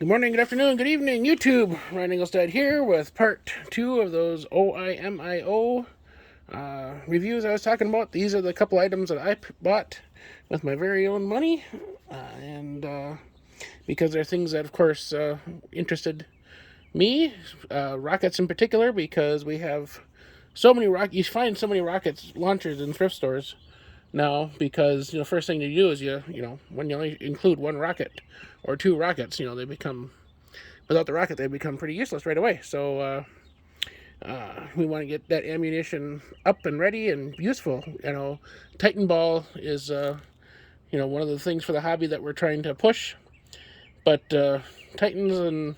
Good morning, good afternoon, good evening, YouTube. Ryan Engelstad here with part 2 of those Oimio reviews I was talking about. These are the couple items that I bought with my very own money. And because they're things that, of course, interested me. Rockets in particular, because we have so many you find so many rockets launchers in thrift stores now, because first thing you do is when you only include one rocket or two rockets, they become, without the rocket, they become pretty useless right away. So we want to get that ammunition up and ready and useful. Titan ball is one of the things for the hobby that we're trying to push, but Titans and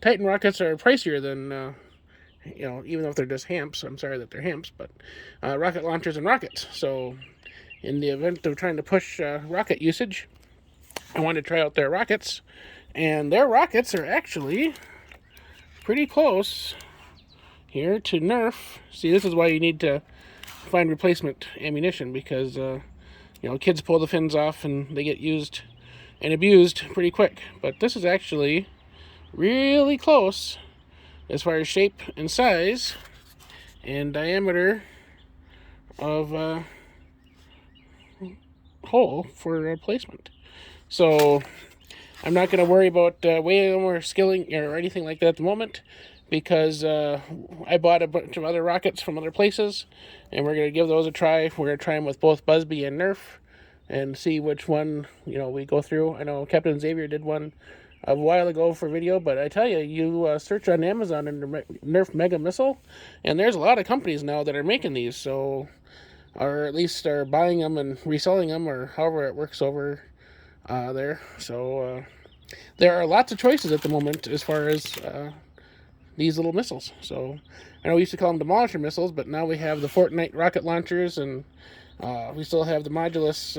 Titan rockets are pricier than even though they're just hamps. I'm sorry that they're hamps, but rocket launchers and rockets. So in the event of trying to push rocket usage, I wanted to try out their rockets, and their rockets are actually pretty close here to nerf. See, this is why you need to find replacement ammunition, because kids pull the fins off and they get used and abused pretty quick. But this is actually really close as far as shape and size and diameter of hole for placement. So I'm not going to worry about weighing them or skilling or anything like that at the moment, because I bought a bunch of other rockets from other places, and we're going to give those a try. We're going to try them with both Busby and Nerf and see which one we go through. I know Captain Xavier did one a while ago for video, but I tell you, you search on Amazon under Nerf Mega Missile, and there's a lot of companies now that are making these, or at least are buying them and reselling them, or however it works over there. So there are lots of choices at the moment as far as these little missiles. So I know we used to call them demolisher missiles, but now we have the Fortnite rocket launchers, and we still have the modulus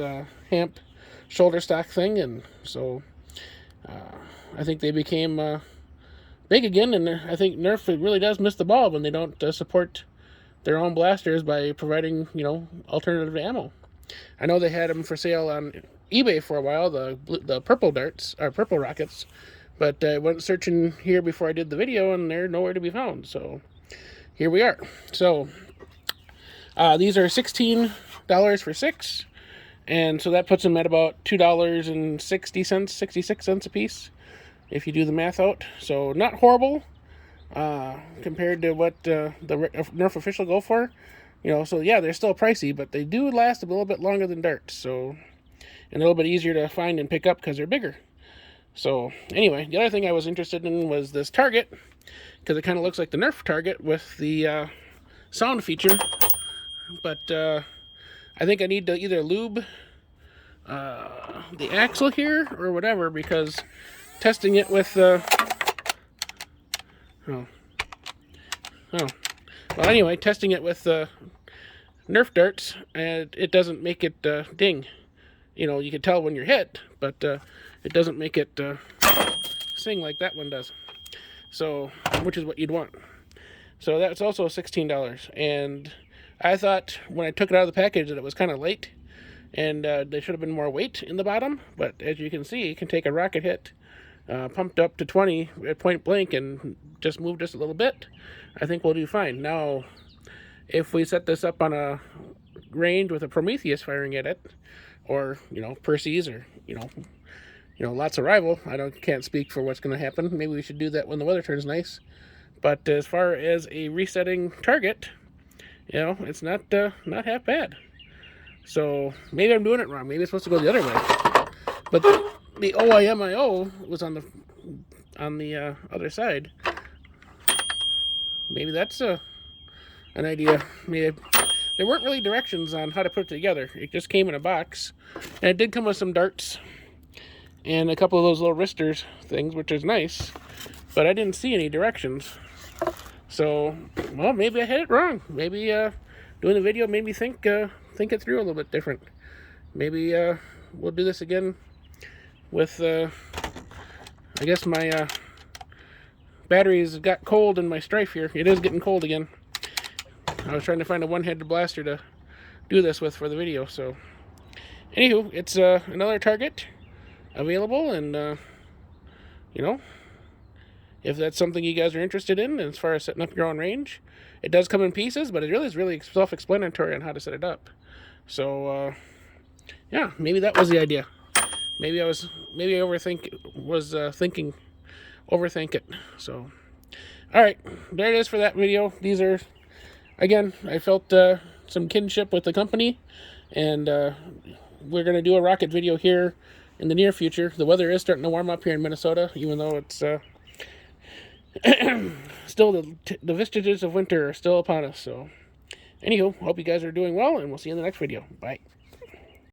hamp shoulder stock thing, and so I think they became big again, and I think Nerf really does miss the ball when they don't support their own blasters by providing alternative ammo. I know they had them for sale on eBay for a while, the purple darts or purple rockets, but I went searching here before I did the video, and they're nowhere to be found. So here we are. So these are $16 for 6, and so that puts them at about $2.60, 66 cents a piece, if you do the math out. So not horrible compared to what the Nerf official go for. So yeah, they're still pricey, but they do last a little bit longer than darts. So, and a little bit easier to find and pick up because they're bigger. So anyway, the other thing I was interested in was this target, because it kind of looks like the Nerf target with the sound feature. But I think I need to either lube the axle here or whatever, because testing it with well, anyway, testing it with Nerf darts, and it doesn't make it ding. You can tell when you're hit, but it doesn't make it sing like that one does. So, which is what you'd want. So that's also $16. And I thought when I took it out of the package that it was kind of light, and there should have been more weight in the bottom. But as you can see, you can take a rocket hit pumped up to 20 at point blank and just move just a little bit. I think we'll do fine. Now, if we set this up on a range with a Prometheus firing at it, or Percy's, or lots of rival, can't speak for what's going to happen. Maybe we should do that when the weather turns nice. But as far as a resetting target, it's not half bad. So maybe I'm doing it wrong. Maybe it's supposed to go the other way. But the OIMIO was on the other side. Maybe that's an idea. Maybe there weren't really directions on how to put it together. It just came in a box, and it did come with some darts and a couple of those little wristers things, which is nice. But I didn't see any directions. So, well, maybe I had it wrong. Maybe doing the video made me think it through a little bit different. Maybe we'll do this again with I guess my batteries got cold in my Strife here. It is getting cold again. I was trying to find a one-handed blaster to do this with for the video. So anywho, it's another target available, and you know, if that's something you guys are interested in as far as setting up your own range. It does come in pieces, but it really is really self-explanatory on how to set it up. So, yeah, maybe that was the idea. Maybe I was thinking overthink it. So, all right, there it is for that video. These are, again, I felt some kinship with the company, and we're gonna do a rocket video here in the near future. The weather is starting to warm up here in Minnesota, even though it's still the vestiges of winter are still upon us. So, anywho, hope you guys are doing well, and we'll see you in the next video. Bye.